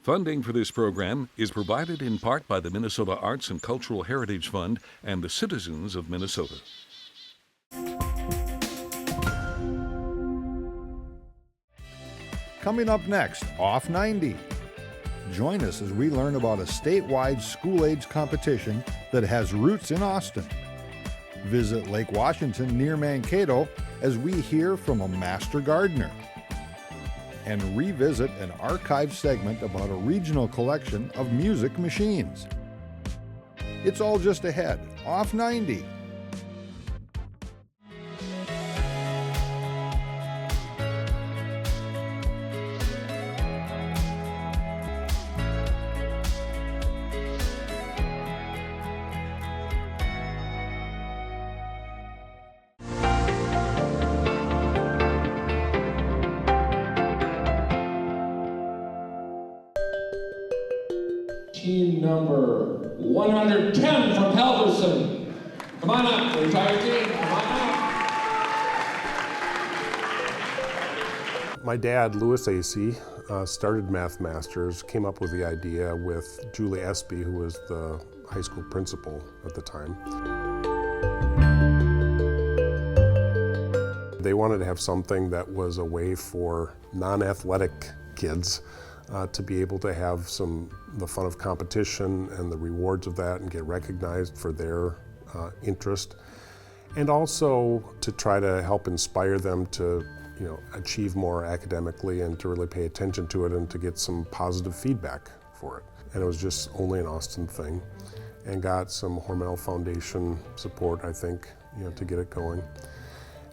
Funding for this program is provided in part by the Minnesota Arts and Cultural Heritage Fund and the citizens of Minnesota. Coming up next, Off 90. Join us as we learn about a statewide school-age competition that has roots in Austin. Visit Lake Washington near Mankato as we hear from a master gardener. And revisit an archive segment about a regional collection of music machines. It's all just ahead, Off 90. Team number 110 from Halverson. Come on up, the entire team, come on up. My dad, Louis Acey, started Math Masters, came up with the idea with Julie Espy, who was the high school principal at the time. They wanted to have something that was a way for non-athletic kids to be able to have the fun of competition and the rewards of that and get recognized for their interest, and also to try to help inspire them to achieve more academically and to really pay attention to it and to get some positive feedback for it. And it was just only an Austin thing, and got some Hormel Foundation support, I think, to get it going.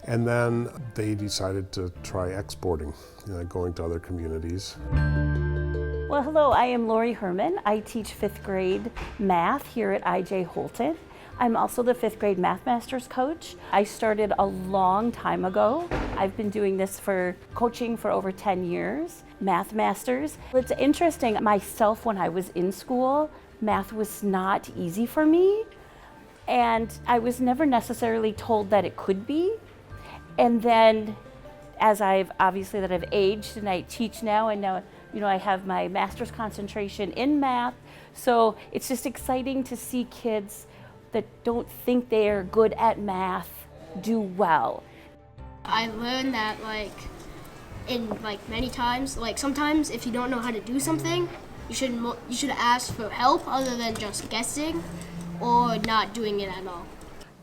And then they decided to try exporting, going to other communities. Well, hello, I am Lori Herman. I teach 5th grade math here at I.J. Holton. I'm also the 5th grade Math Masters coach. I started a long time ago. I've been doing this coaching for over 10 years, Math Masters. It's interesting, myself when I was in school, math was not easy for me, and I was never necessarily told that it could be. And then as I've aged and I teach now, and now I have my master's concentration in math, so it's just exciting to see kids that don't think they are good at math do well. I learned that many times, sometimes if you don't know how to do something, you should ask for help other than just guessing or not doing it at all.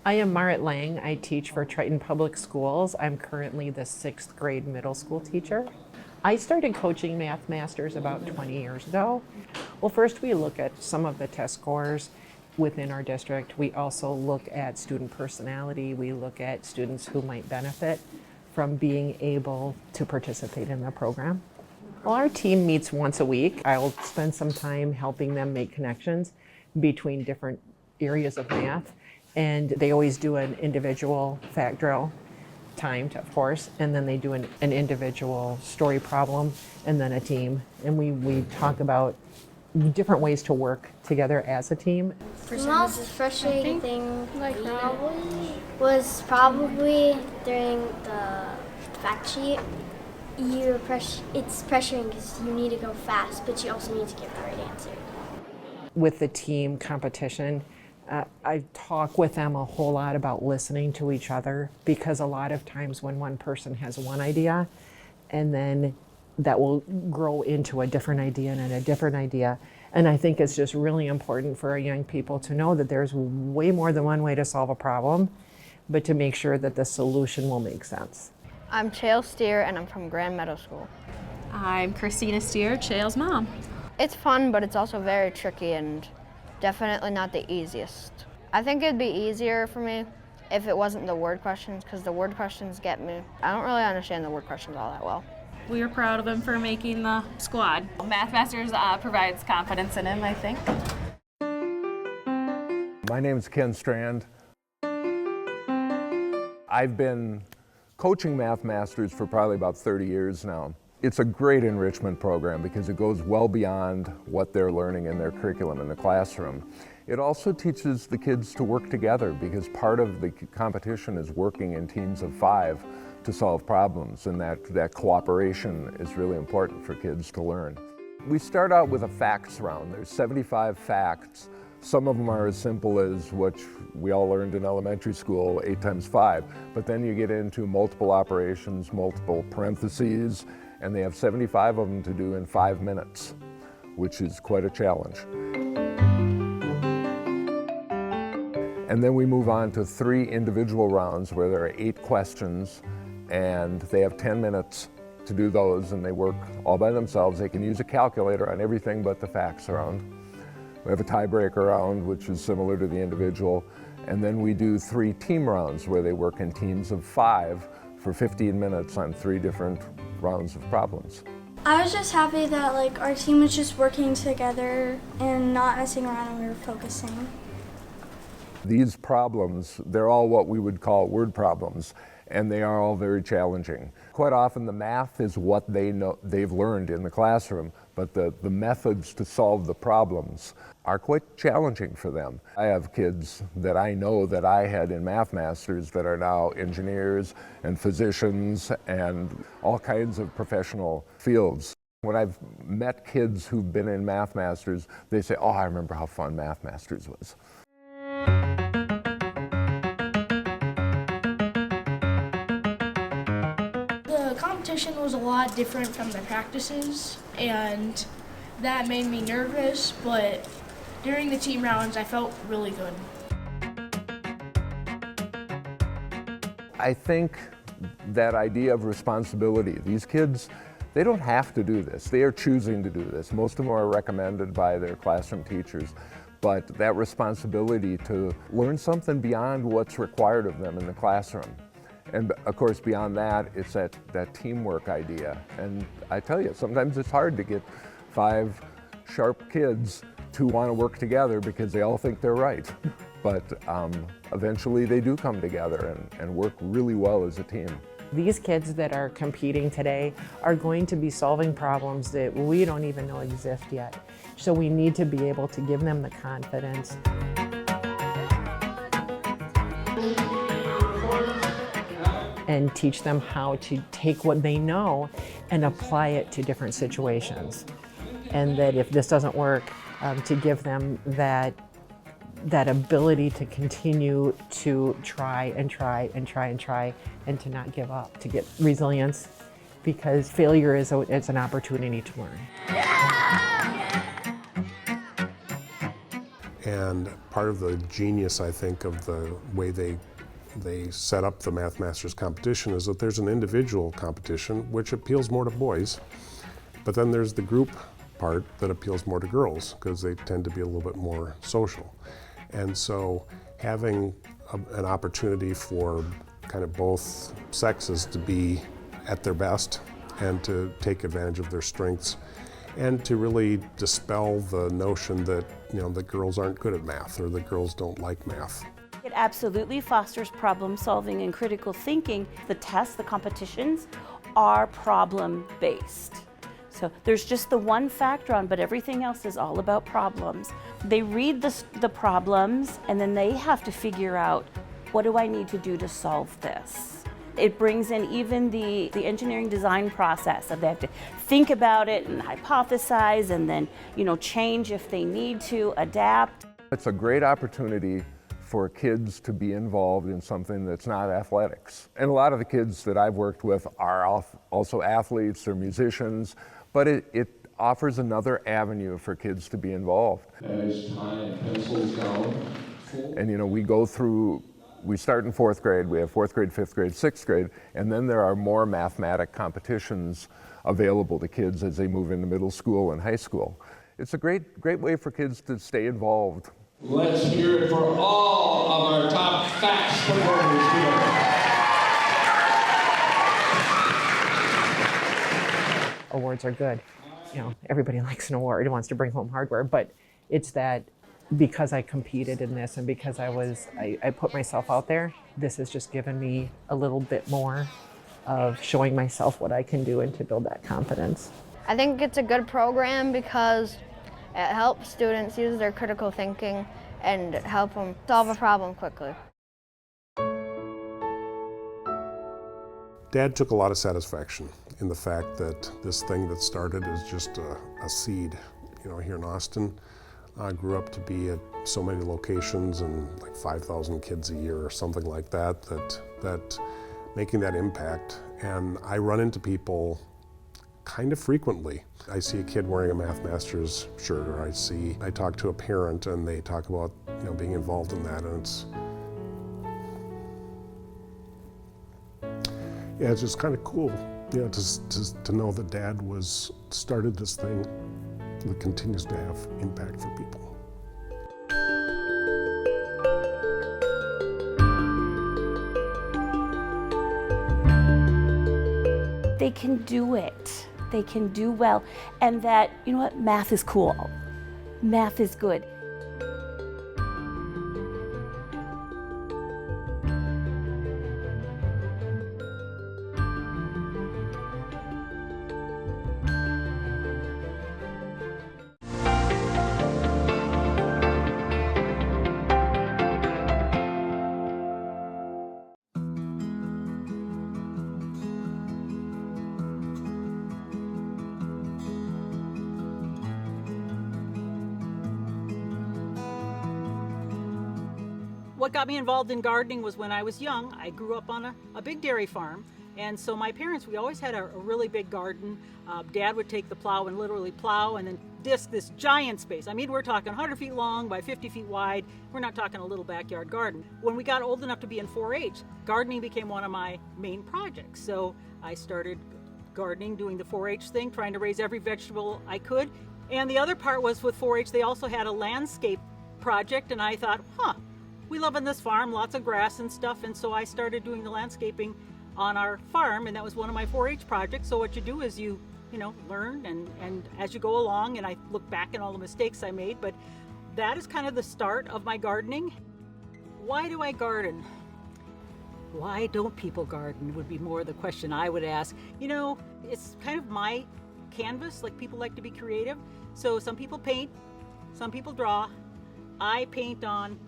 I am Marit Lang. I teach for Triton Public Schools. I'm currently the 6th grade middle school teacher. I started coaching Math Masters about 20 years ago. Well, first we look at some of the test scores within our district. We also look at student personality. We look at students who might benefit from being able to participate in the program. Well, our team meets once a week. I'll spend some time helping them make connections between different areas of math. And they always do an individual fact drill, timed, of course, and then they do an individual story problem, and then a team. And we talk about different ways to work together as a team. The most frustrating thing was probably during the fact sheet. It's pressuring because you need to go fast, but you also need to get the right answer. With the team competition, I talk with them a whole lot about listening to each other, because a lot of times when one person has one idea, and then that will grow into a different idea and a different idea. And I think it's just really important for our young people to know that there's way more than one way to solve a problem, but to make sure that the solution will make sense. I'm Chael Steer, and I'm from Grand Meadow School. I'm Christina Steer, Chael's mom. It's fun, but it's also very tricky and definitely not the easiest. I think it'd be easier for me if it wasn't the word questions, because the word questions get me. I don't really understand the word questions all that well. We are proud of him for making the squad. Math Masters provides confidence in him, I think. My name is Ken Strand. I've been coaching Math Masters for probably about 30 years now. It's a great enrichment program because it goes well beyond what they're learning in their curriculum in the classroom. It also teaches the kids to work together, because part of the competition is working in teams of 5 to solve problems, and that cooperation is really important for kids to learn. We start out with a facts round. There's 75 facts. Some of them are as simple as what we all learned in elementary school, 8 times 5. But then you get into multiple operations, multiple parentheses, and they have 75 of them to do in 5 minutes, which is quite a challenge. And then we move on to 3 individual rounds where there are 8 questions, and they have 10 minutes to do those, and they work all by themselves. They can use a calculator on everything but the facts round. We have a tiebreaker round, which is similar to the individual, and then we do 3 team rounds where they work in teams of 5 for 15 minutes on 3 different rounds of problems. I was just happy that like our team was just working together and not messing around, and we were focusing. These problems, they're all what we would call word problems, and they are all very challenging. Quite often the math is what they've learned in the classroom, but the methods to solve the problems are quite challenging for them. I have kids that I know that I had in Math Masters that are now engineers and physicians and all kinds of professional fields. When I've met kids who've been in Math Masters, they say, "Oh, I remember how fun Math Masters was." The competition was a lot different from the practices, and that made me nervous, but during the team rounds I felt really good. I think that idea of responsibility, these kids, they don't have to do this. They are choosing to do this. Most of them are recommended by their classroom teachers. But that responsibility to learn something beyond what's required of them in the classroom. And of course, beyond that, it's that teamwork idea. And I tell you, sometimes it's hard to get 5 sharp kids to want to work together because they all think they're right. But eventually they do come together and work really well as a team. These kids that are competing today are going to be solving problems that we don't even know exist yet. So we need to be able to give them the confidence. And teach them how to take what they know and apply it to different situations. And that if this doesn't work, to give them that ability to continue to try and try and try and try and to not give up, to get resilience, because failure is an opportunity to learn. And part of the genius, I think, of the way they set up the Math Masters competition is that there's an individual competition which appeals more to boys, but then there's the group part that appeals more to girls because they tend to be a little bit more social. And so having an opportunity for kind of both sexes to be at their best and to take advantage of their strengths and to really dispel the notion that, that girls aren't good at math or that girls don't like math. It absolutely fosters problem solving and critical thinking. The tests, the competitions are problem-based. So there's just the one fact round, but everything else is all about problems. They read the problems and then they have to figure out, what do I need to do to solve this? It brings in even the engineering design process, that they have to think about it and hypothesize and then change if they need to, adapt. It's a great opportunity for kids to be involved in something that's not athletics. And a lot of the kids that I've worked with are also athletes or musicians, but it offers another avenue for kids to be involved. As time pencils down. And we start in 4th grade, we have 4th grade, 5th grade, 6th grade, and then there are more mathematic competitions available to kids as they move into middle school and high school. It's a great way for kids to stay involved. Let's hear it for all of our top facts performers today. Awards are good. Everybody likes an award and wants to bring home hardware, but it's that because I competed in this and because I put myself out there, this has just given me a little bit more of showing myself what I can do and to build that confidence. I think it's a good program because it helps students use their critical thinking and help them solve a problem quickly. Dad took a lot of satisfaction in the fact that this thing that started as just a seed, here in Austin, grew up to be at so many locations and like 5,000 kids a year or something like that, that making that impact. And I run into people kind of frequently. I see a kid wearing a Math Masters shirt, or I talk to a parent and they talk about being involved in that, and it's just kind of cool, to know that Dad started this thing that continues to have impact for people. They can do it. They can do well. And that, math is cool. Math is good. What got me involved in gardening was when I was young. I grew up on a big dairy farm, and so my parents, we always had a really big garden. Dad would take the plow and literally plow and then disc this giant space. I mean, we're talking 100 feet long by 50 feet wide. We're not talking a little backyard garden. When we got old enough to be in 4-H, gardening became one of my main projects. So I started gardening, doing the 4-H thing, trying to raise every vegetable I could. And the other part was with 4-H, they also had a landscape project, and I thought, we live on this farm, lots of grass and stuff, and so I started doing the landscaping on our farm, and that was one of my 4-H projects. So what you do is you learn, and as you go along, and I look back at all the mistakes I made, but that is kind of the start of my gardening. Why do I garden? Why don't people garden would be more the question I would ask. It's kind of my canvas, like people like to be creative. So some people paint, some people draw. I paint on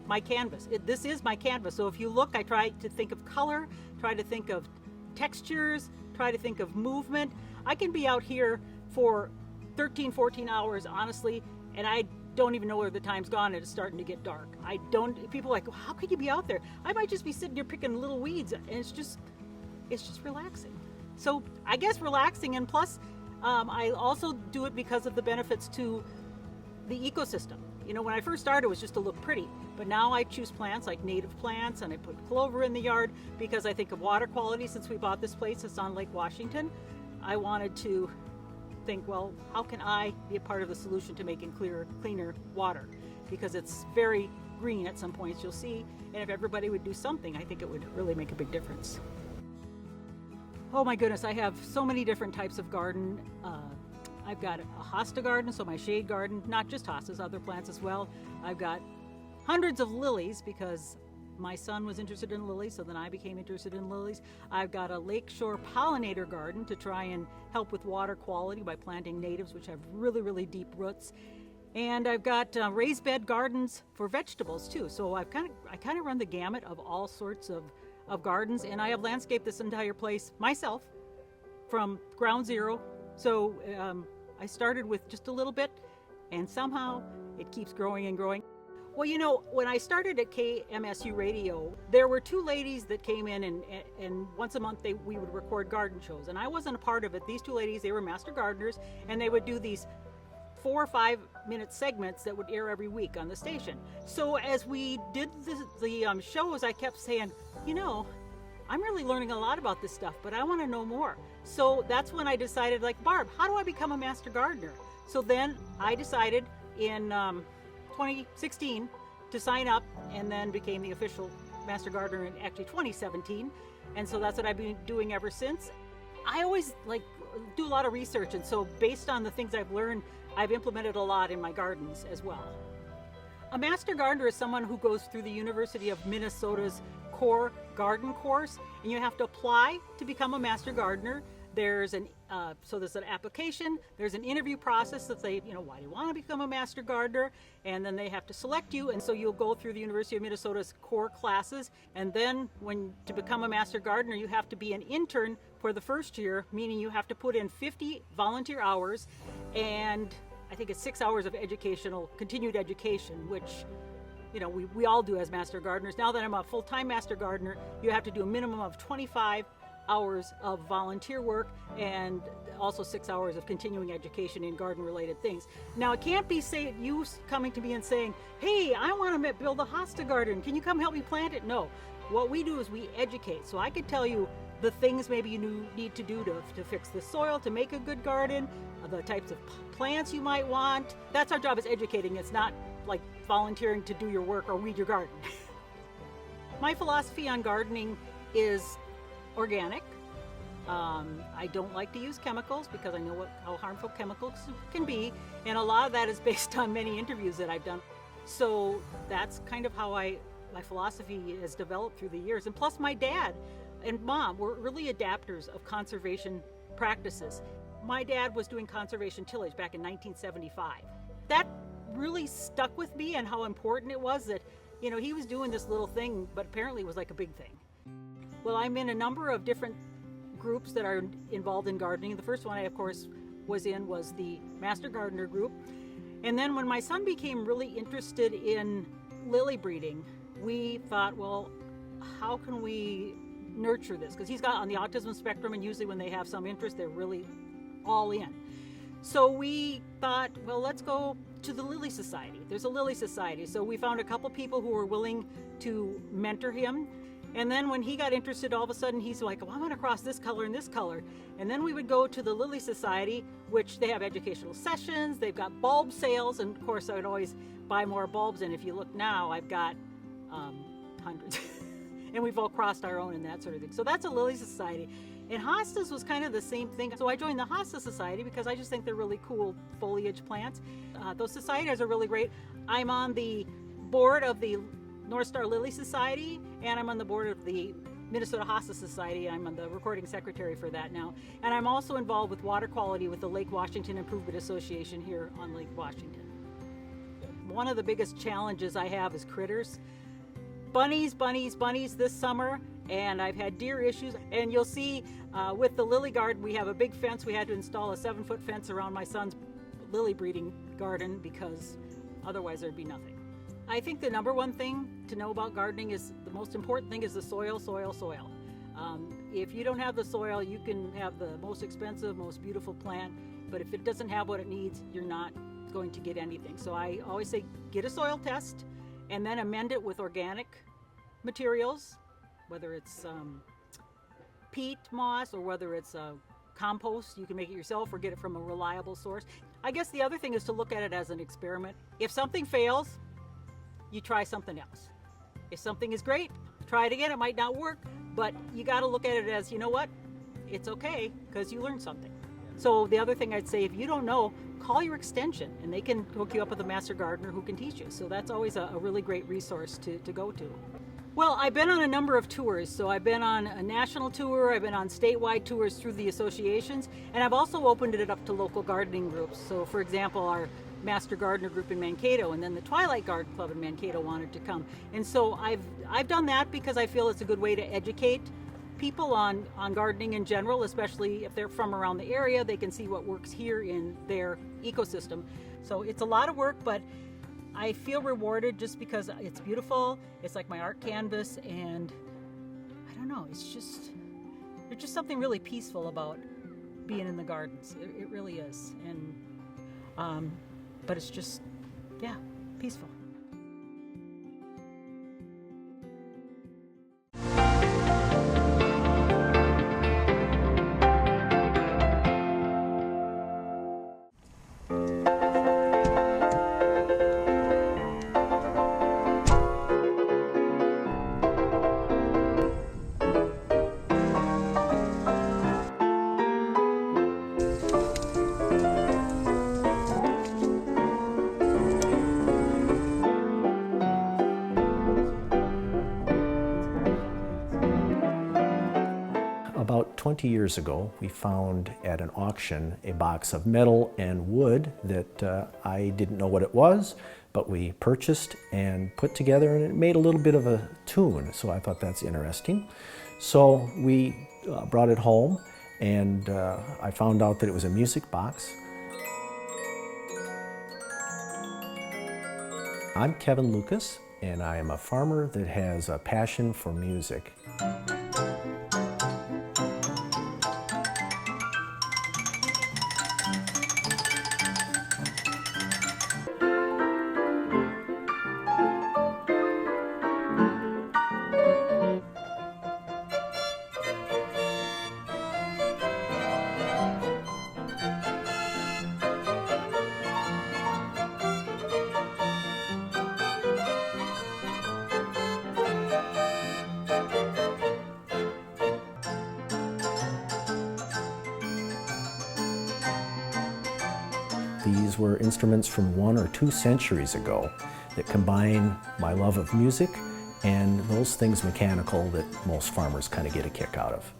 my canvas. This is my canvas. So if you look, I try to think of color, try to think of textures, try to think of movement. I can be out here for 13, 14 hours, honestly, and I don't even know where the time's gone and it's starting to get dark. People are like, well, how could you be out there? I might just be sitting here picking little weeds, and it's just relaxing. So I guess relaxing, and plus I also do it because of the benefits to the ecosystem. When I first started, it was just to look pretty, but now I choose plants like native plants, and I put clover in the yard because I think of water quality. Since we bought this place, it's on Lake Washington, I wanted to think, well, how can I be a part of the solution to making cleaner water? Because it's very green at some points, you'll see, and if everybody would do something, I think it would really make a big difference. Oh my goodness, I have so many different types of garden. I've got a hosta garden, so my shade garden, not just hostas, other plants as well. I've got hundreds of lilies because my son was interested in lilies, so then I became interested in lilies. I've got a lakeshore pollinator garden to try and help with water quality by planting natives, which have really, really deep roots. And I've got raised bed gardens for vegetables too. So I kind of run the gamut of all sorts of gardens, and I have landscaped this entire place myself from ground zero. So I started with just a little bit, and somehow it keeps growing and growing. Well, when I started at KMSU Radio, there were two ladies that came in, and once a month we would record garden shows, and I wasn't a part of it. These two ladies, they were master gardeners, and they would do these 4 or 5 minute segments that would air every week on the station. So as we did the shows, I kept saying, I'm really learning a lot about this stuff, but I want to know more. So that's when I decided, Barb, how do I become a master gardener? So then I decided in 2016 to sign up, and then became the official master gardener in actually 2017. And so that's what I've been doing ever since. I always do a lot of research, and so based on the things I've learned, I've implemented a lot in my gardens as well. A master gardener is someone who goes through the University of Minnesota's core garden course, and you have to apply to become a master gardener. There's an application, there's an interview process that say, why do you want to become a master gardener? And then they have to select you, and so you'll go through the University of Minnesota's core classes, and then to become a master gardener, you have to be an intern for where the first year, meaning you have to put in 50 volunteer hours, and I think it's 6 hours of continued education, which, you know, we all do as Master Gardeners. Now that I'm a full-time Master Gardener, you have to do a minimum of 25 hours of volunteer work and also 6 hours of continuing education in garden-related things. Now, it can't be you coming to me and saying, hey, I want to build a hosta garden. Can you come help me plant it? No. What we do is we educate. So I could tell you the things maybe you need to do to fix the soil, to make a good garden, the types of plants you might want. That's our job, is educating. It's not like volunteering to do your work or weed your garden. My philosophy on gardening is organic. I don't like to use chemicals because I know how harmful chemicals can be, and a lot of that is based on many interviews that I've done. So that's kind of how my philosophy has developed through the years. And plus, my dad and mom were really adapters of conservation practices. My dad was doing conservation tillage back in 1975. That really stuck with me, and how important it was that, you know, he was doing this little thing, but apparently it was like a big thing. Well, I'm in a number of different groups that are involved in gardening. The first one I, of course, was the Master Gardener group. And then when my son became really interested in lily breeding, we thought, well, how can we nurture this? Because he's got on the autism spectrum, and usually when they have some interest, they're really all in. So we thought, well, let's go to the Lily Society. There's a Lily Society. So we found a couple people who were willing to mentor him. And then when he got interested, all of a sudden he's like, well, I want to cross this color and this color. And then we would go to the Lily Society, which they have educational sessions, they've got bulb sales, and of course I would always buy more bulbs. And if you look now, I've got hundreds. And we've all crossed our own and that sort of thing. So that's a Lily Society. And hostas was kind of the same thing. So I joined the Hosta Society because I just think they're really cool foliage plants. Those societies are really great. I'm on the board of the North Star Lily Society, and I'm on the board of the Minnesota Hosta Society. I'm on the recording secretary for that now. And I'm also involved with water quality with the Lake Washington Improvement Association here on Lake Washington. One of the biggest challenges I have is critters. Bunnies this summer, and I've had deer issues. And you'll see with the lily garden, we have a big fence. We had to install a 7-foot fence around my son's lily breeding garden because otherwise there'd be nothing. I think the number one thing to know about gardening is the most important thing is the soil. If you don't have the soil, you can have the most expensive, most beautiful plant, but if it doesn't have what it needs, you're not going to get anything. So I always say get a soil test and then amend it with organic materials, whether it's peat moss or whether it's compost. You can make it yourself or get it from a reliable source. I guess the other thing is to look at it as an experiment. If something fails, you try something else. If something is great, try it again. It might not work, but you got to look at it as, you know what, it's okay because you learned something. So the other thing I'd say, if you don't know, call your extension and they can hook you up with a master gardener who can teach you. So that's always a really great resource to go to. Well, I've been on a number of tours. So I've been on a national tour, I've been on statewide tours through the associations, and I've also opened it up to local gardening groups. So for example, our Master Gardener group in Mankato, and then the Twilight Garden Club in Mankato wanted to come. And so I've done that because I feel it's a good way to educate people on gardening in general, especially if they're from around the area. They can see what works here in their ecosystem. So it's a lot of work, but I feel rewarded just because it's beautiful. It's like my art canvas, and I don't know, there's just something really peaceful about being in the gardens. It really is. And but it's just, yeah, peaceful. About 20 years ago, we found at an auction a box of metal and wood that I didn't know what it was, but we purchased and put together, and it made a little bit of a tune, so I thought that's interesting. So we brought it home and I found out that it was a music box. I'm Kiven Lukes, and I am a farmer that has a passion for music. These were instruments from 1 or 2 centuries ago that combine my love of music and those things mechanical that most farmers kind of get a kick out of.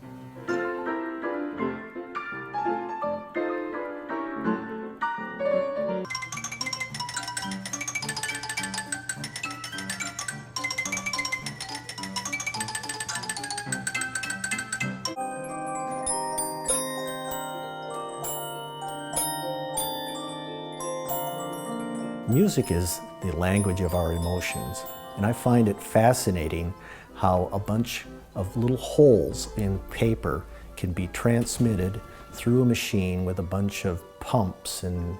Music is the language of our emotions, and I find it fascinating how a bunch of little holes in paper can be transmitted through a machine with a bunch of pumps and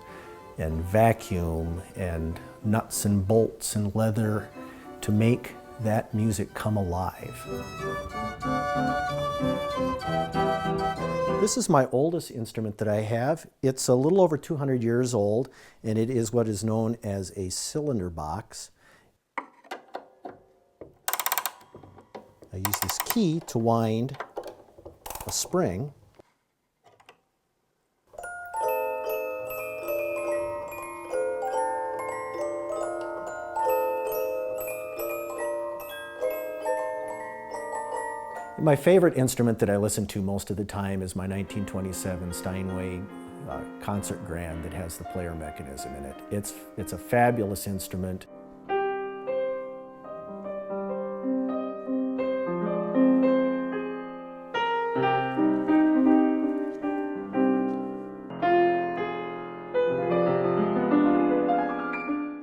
vacuum and nuts and bolts and leather to make that music come alive. This is my oldest instrument that I have. It's a little over 200 years old, and it is what is known as a cylinder box. I use this key to wind a spring. My favorite instrument that I listen to most of the time is my 1927 Steinway concert grand that has the player mechanism in it. It's a fabulous instrument.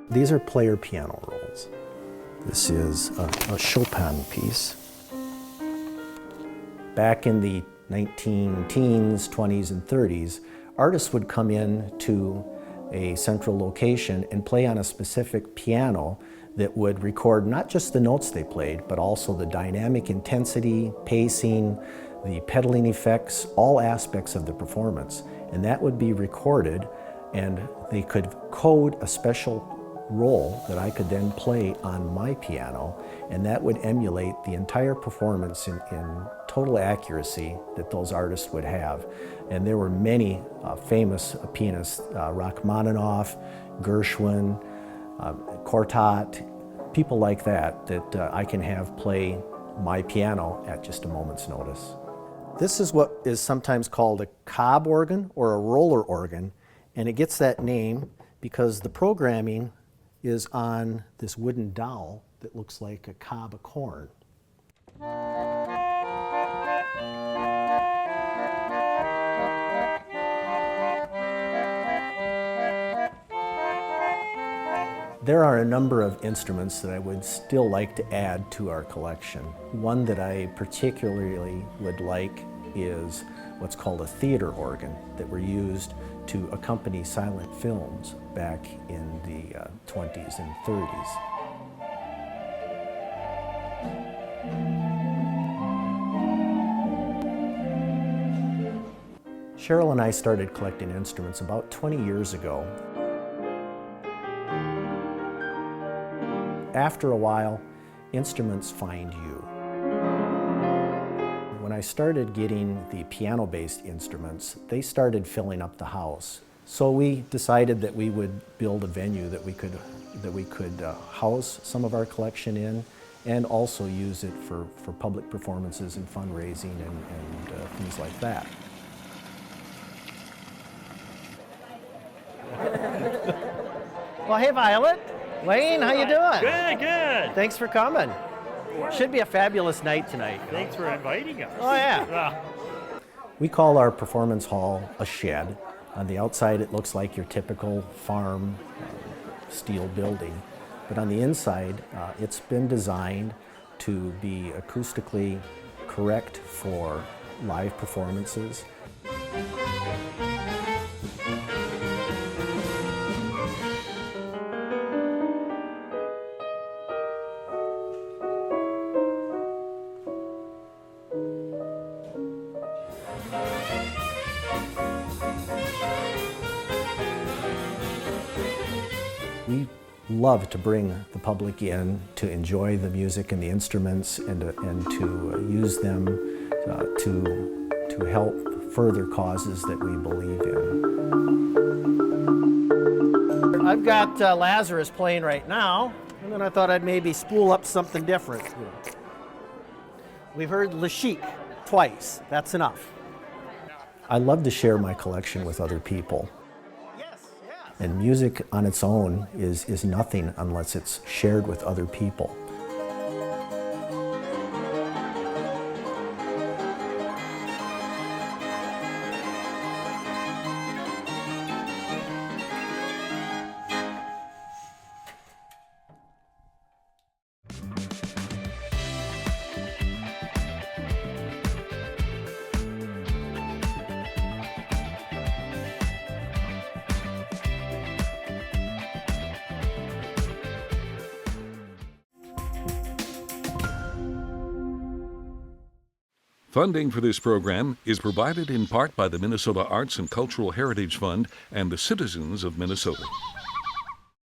These are player piano rolls. This is a Chopin piece. Back in the 19-teens, 20s, and 30s, artists would come in to a central location and play on a specific piano that would record not just the notes they played, but also the dynamic intensity, pacing, the pedaling effects, all aspects of the performance. And that would be recorded, and they could code a special roll that I could then play on my piano, and that would emulate the entire performance in total accuracy that those artists would have. And there were many famous pianists, Rachmaninoff, Gershwin, Cortot, people like that I can have play my piano at just a moment's notice. This is what is sometimes called a cob organ or a roller organ, and it gets that name because the programming is on this wooden dowel that looks like a cob of corn. There are a number of instruments that I would still like to add to our collection. One that I particularly would like is what's called a theater organ that were used to accompany silent films back in the 20s and 30s. Cheryl and I started collecting instruments about 20 years ago. After a while, instruments find you. When I started getting the piano-based instruments, they started filling up the house. So we decided that we would build a venue that we could house some of our collection in, and also use it for public performances and fundraising and things like that. Well, hey, Violet. Wayne, how you doing? Good, good. Thanks for coming. Should be a fabulous night tonight. Thanks for inviting us. Oh, yeah. We call our performance hall a shed. On the outside it looks like your typical farm steel building, but on the inside it's been designed to be acoustically correct for live performances. We love to bring the public in to enjoy the music and the instruments and to use them to help further causes that we believe in. I've got Lazarus playing right now, and then I thought I'd maybe spool up something different. We've heard Le Chic twice. That's enough. I love to share my collection with other people. And music on its own is nothing unless it's shared with other people. Funding for this program is provided in part by the Minnesota Arts and Cultural Heritage Fund and the citizens of Minnesota.